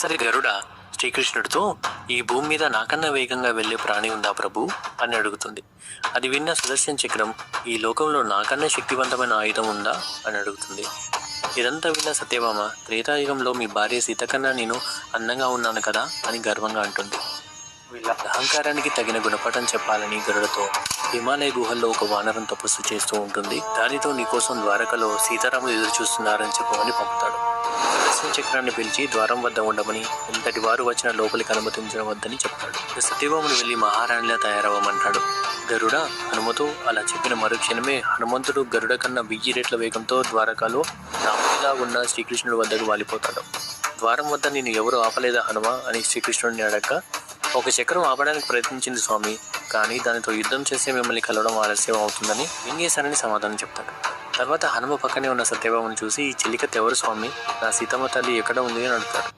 ఒకసారి గరుడ శ్రీకృష్ణుడితో, ఈ భూమి మీద నాకన్నా వేగంగా వెళ్లే ప్రాణి ఉందా ప్రభు అని అడుగుతుంది. అది విన్న సుదర్శన చక్రం, ఈ లోకంలో నాకన్నా శక్తివంతమైన ఆయుధం ఉందా అని అడుగుతుంది. ఇదంతా విన్న సత్యభామ, త్రేతాయుగంలో మీ భార్య సీత కన్నా నేను అందంగా ఉన్నాను కదా అని గర్వంగా అంటుంది. వీళ్ళ అహంకారానికి తగిన గుణపాఠం చెప్పాలని గరుడతో హిమాలయ గుహల్లో ఒక వానరం తపస్సు చేస్తూ ఉంటుంది. దానితో నీకోసం ద్వారకలో సీతారాములు ఎదురు చూస్తున్నారని చెప్పమని పంపుతాడు. సుదర్శన చక్రాన్ని పిలిచి ద్వారం వద్ద ఉండమని, ఎంతటి వారు వచ్చిన లోపలికి అనుమతించవద్దని చెప్తాడు. సత్యభాముని వెళ్లి మహారాణిలా తయారవ్వమంటాడు. గరుడ హనుమతో అలా చెప్పిన మరుక్షణమే హనుమంతుడు గరుడ కన్నా 1000 రెట్ల వేగంతో ద్వారకాలో రాముడిలా ఉన్న శ్రీకృష్ణుడి వద్దకు వాలిపోతాడు. ద్వారం వద్ద నేను ఎవరు ఆపలేదా హనుమ అని శ్రీకృష్ణుడిని అడగగా, ఒక చక్రం ఆపడానికి ప్రయత్నించింది స్వామి, కానీ దానితో యుద్ధం చేస్తే మిమ్మల్ని కలవడం ఆలస్యం అవుతుందని మింగేశానని సమాధానం చెప్తాడు. తర్వాత హనుమ పక్కనే ఉన్న సత్యభామను చూసి, ఈ చెలికత్తె ఎవరు స్వామి, నా సీతమ్మ తల్లి ఎక్కడ ఉంది అని అడుగుతాడు.